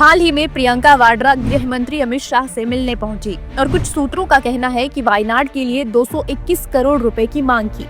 हाल ही में प्रियंका वाड्रा गृह मंत्री अमित शाह से मिलने पहुंची और कुछ सूत्रों का कहना है कि वायनाड के लिए 221 करोड़ रुपए की मांग की।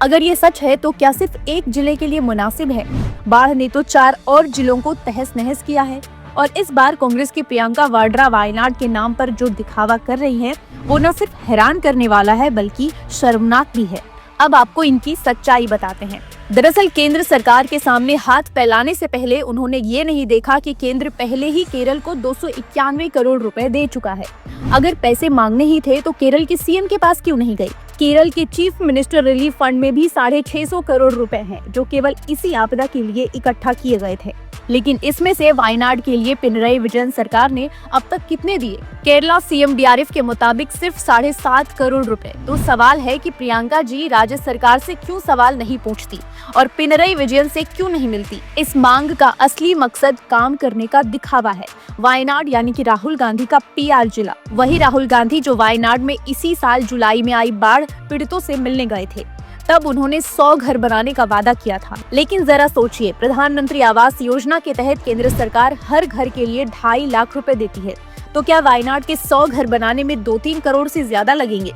अगर ये सच है तो क्या सिर्फ एक जिले के लिए मुनासिब है? बाढ़ ने तो 4 और जिलों को तहस नहस किया है और इस बार कांग्रेस की प्रियंका वाड्रा वायनाड के नाम पर जो दिखावा कर रही है वो न सिर्फ हैरान करने वाला है बल्कि शर्मनाक भी है। अब आपको इनकी सच्चाई बताते हैं। दरअसल केंद्र सरकार के सामने हाथ फैलाने से पहले उन्होंने ये नहीं देखा कि केंद्र पहले ही केरल को 291 करोड़ रुपए दे चुका है। अगर पैसे मांगने ही थे तो केरल के सीएम के पास क्यों नहीं गई? केरल के चीफ मिनिस्टर रिलीफ फंड में भी 650 करोड़ रुपए हैं जो केवल इसी आपदा के लिए इकट्ठा किए गए थे। लेकिन इसमें से वायनाड के लिए पिनरई विजयन सरकार ने अब तक कितने दिए? केरला सीएम डीआरएफ के मुताबिक सिर्फ 7.5 करोड़ रुपए। तो सवाल है कि प्रियंका जी राज्य सरकार से क्यों सवाल नहीं पूछती और पिनरई विजयन से क्यों नहीं मिलती? इस मांग का असली मकसद काम करने का दिखावा है। वायनाड यानी कि राहुल गांधी का पीआर जिला, वही राहुल गांधी जो वायनाड में इसी साल जुलाई में आई बाढ़ पीड़ितों से मिलने गए थे। तब उन्होंने 100 घर बनाने का वादा किया था। लेकिन जरा सोचिए, प्रधानमंत्री आवास योजना के तहत केंद्र सरकार हर घर के लिए 2.5 लाख रुपए देती है, तो क्या वायनाड के 100 घर बनाने में 2-3 करोड़ से ज्यादा लगेंगे?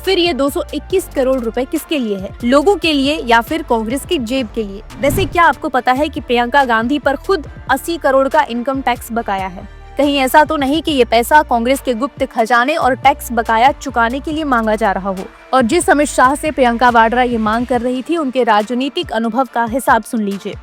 फिर ये 221 करोड़ रुपए किसके लिए है? लोगों के लिए या फिर कांग्रेस की जेब के लिए? वैसे क्या आपको पता है कि प्रियंका गांधी पर खुद 80 करोड़ का इनकम टैक्स बकाया है? कहीं ऐसा तो नहीं कि ये पैसा कांग्रेस के गुप्त खजाने और टैक्स बकाया चुकाने के लिए मांगा जा रहा हो? और जिस अमित शाह से प्रियंका वाड्रा ये मांग कर रही थी उनके राजनीतिक अनुभव का हिसाब सुन लीजिए।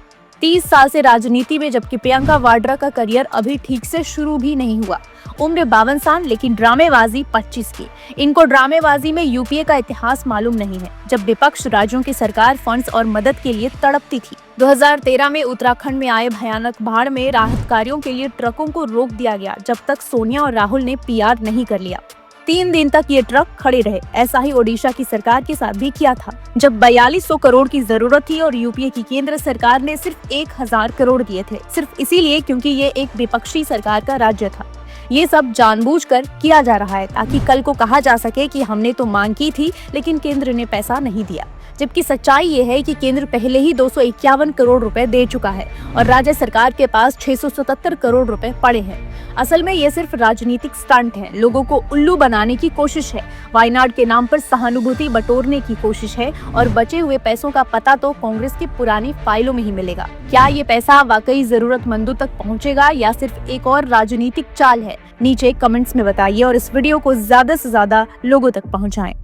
30 साल से राजनीति में, जबकि प्रियंका वाड्रा का करियर अभी ठीक से शुरू भी नहीं हुआ। उम्र 52 साल, लेकिन ड्रामेबाजी 25 की। इनको ड्रामेबाजी में यूपीए का इतिहास मालूम नहीं है, जब विपक्ष राज्यों की सरकार फंड्स और मदद के लिए तड़पती थी। 2013 में उत्तराखंड में आए भयानक बाढ़ में राहत कार्यों के लिए ट्रकों को रोक दिया गया जब तक सोनिया और राहुल ने पीआर नहीं कर लिया। 3 दिन तक ये ट्रक खड़े रहे। ऐसा ही ओडिशा की सरकार के साथ भी किया था, जब 4200 करोड़ की जरूरत थी और यूपीए की केंद्र सरकार ने सिर्फ 1000 करोड़ दिए थे, सिर्फ इसीलिए क्योंकि ये एक विपक्षी सरकार का राज्य था। ये सब जानबूझकर किया जा रहा है ताकि कल को कहा जा सके कि हमने तो मांग की थी लेकिन केंद्र ने पैसा नहीं दिया। जबकि सच्चाई ये है कि केंद्र पहले ही 251 करोड़ रुपए दे चुका है और राज्य सरकार के पास 677 करोड़ रुपए पड़े हैं। असल में ये सिर्फ राजनीतिक स्टंट है, लोगों को उल्लू बनाने की कोशिश है, वायनाड के नाम पर सहानुभूति बटोरने की कोशिश है और बचे हुए पैसों का पता तो कांग्रेस की पुरानी फाइलों में ही मिलेगा। क्या ये पैसा वाकई जरूरतमंदों तक पहुंचेगा या सिर्फ एक और राजनीतिक चाल है? नीचे कमेंट्स में बताइए और इस वीडियो को ज्यादा से ज्यादा लोगों तक पहुंचाएं।